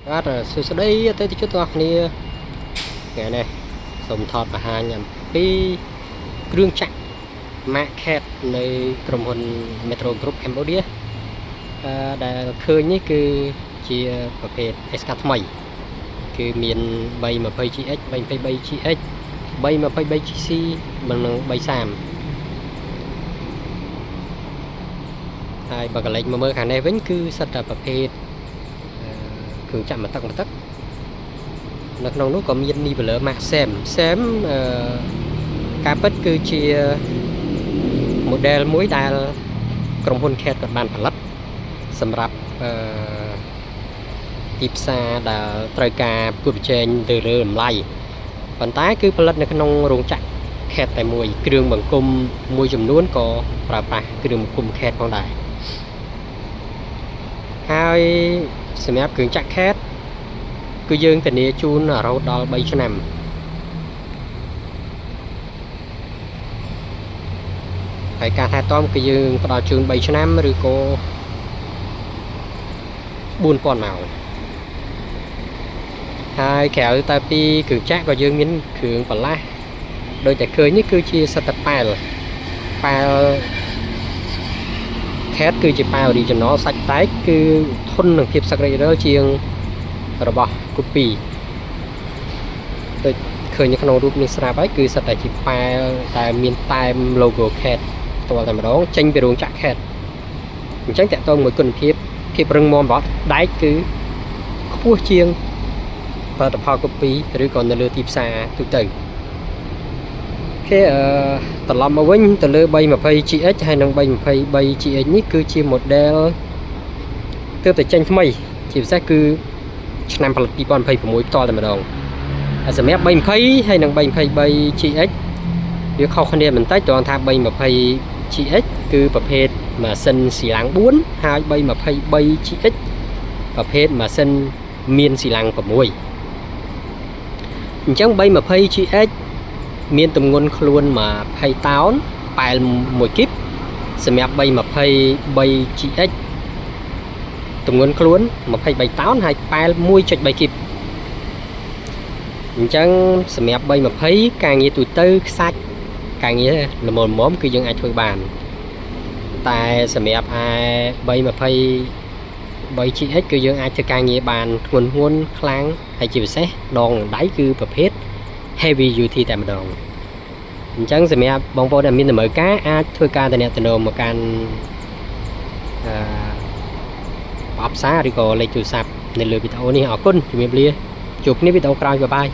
បាទសួស្តីអតិថិជនទាំងអស់គ្នាថ្ងៃនេះសូមថតបង្ហាញអំពីគ្រឿងចក្រ Market នៅក្រុមហ៊ុន Metro Group Cambodia ដែលឃើញនេះគឺជាប្រភេទ SK ថ្មីគឺមាន 320GX 323GX 323GC និង30ហើយបើកលេចមកមើលខាងនេះវិញគឺសិតតែប្រភេទគ្រឿងចក្រមកទឹកនៅក្នុងនោះក៏មាន Niveler Max Sam ការពិតគឺជា model មួយដែលក្រុមហ៊ុន CAT ក៏បានផលិតសម្រាប់ទីផ្សារដែលត្រូវការប្រកួតប្រជែងទៅលើតម្លៃប៉ុន្តែគឺផលិតនៅក្នុងរោងចក្រ CAT តែមួយគ្រឿងបង្គុំមួយចំនួនក៏ប្រើប្រាស់គ្រឿងបង្គុំ CAT ផងដែរហើយសម្រាប់គ្រឿងចក្រ CAT គឺយើងធានាជូនរហូតដល់3ឆ្នាំហើយការថែទាំគឺយើងផ្ដល់ជូន3ឆ្នាំឬក៏ 4000 ម៉ោងហើយក្រៅតែពីគ្រឿងចក្រក៏យើងមានគ្រឿងបន្លាស់ដូចតែឃើញនេះគឺជាសិតតែប៉ែលCAT គឺជាប៉ែល original សាច់តែកគឺធន់នឹងភាពសឹករិចរឹលជាងរបស់ copy ដូចឃើញនៅក្នុងរូបនេះស្រាប់ហើយគឺសិតតែជាប៉ែលតែមានតែម logo CAT ផ្ទាល់តែម្ដងចេញពីរោងចក្រ CAT អញ្ចឹងតកតងមួយគុណភាពរឹងមាំរបស់ដែកគឺខ្ពស់ជាងផលិតផល copy ឬក៏នៅលើទីផ្សារទូទៅត្រឡប់មកវិញទៅលើ 320GX ហើយនិង 323GX នេះគឺជា model ទើបតែចេញថ្មីជាពិសេសគឺឆ្នាំផលិត2026ផ្ទាល់តែម្ដងហើយសម្រាប់320ហើយនិង 323GX វាខុសគ្នាបន្តិចត្រង់ថា 320GX គឺប្រភេទម៉ាស៊ីនស៊ីឡាំង4ហើយ 323GX ប្រភេទម៉ាស៊ីនមានស៊ីឡាំង6អញ្ចឹង 320GX មានទម្ងន់ខ្លួន20តោនប៉ែល1គីបសម្រាប់ 323GX ទម្ងន់ខ្លួន23តោនហើយប៉ែល 1.3 គីបអញ្ចឹងសម្រាប់ 320ការងារទូទៅខ្សាច់ការងារល្មមគឺយើងអាចធ្វើបានតែសម្រាប់ឯ 323GX គឺយើងអាចធ្វើការងារបានធ្ងន់ខ្លាំងហើយជាពិសេសដងដៃគឺប្រភេទ heavy duty តែម្ដងអញ្ចឹងសម្រាប់បងប្អូនដែលមានតម្រូវការអាចធ្វើការទំនាក់ទំនងមកកាន់បបផ្សារឬក៏លេខទូរស័ព្ទនៅលើវីដេអូនេះអរគុណជំរាបលាជួបគ្នាវីដេអូក្រោយបាយ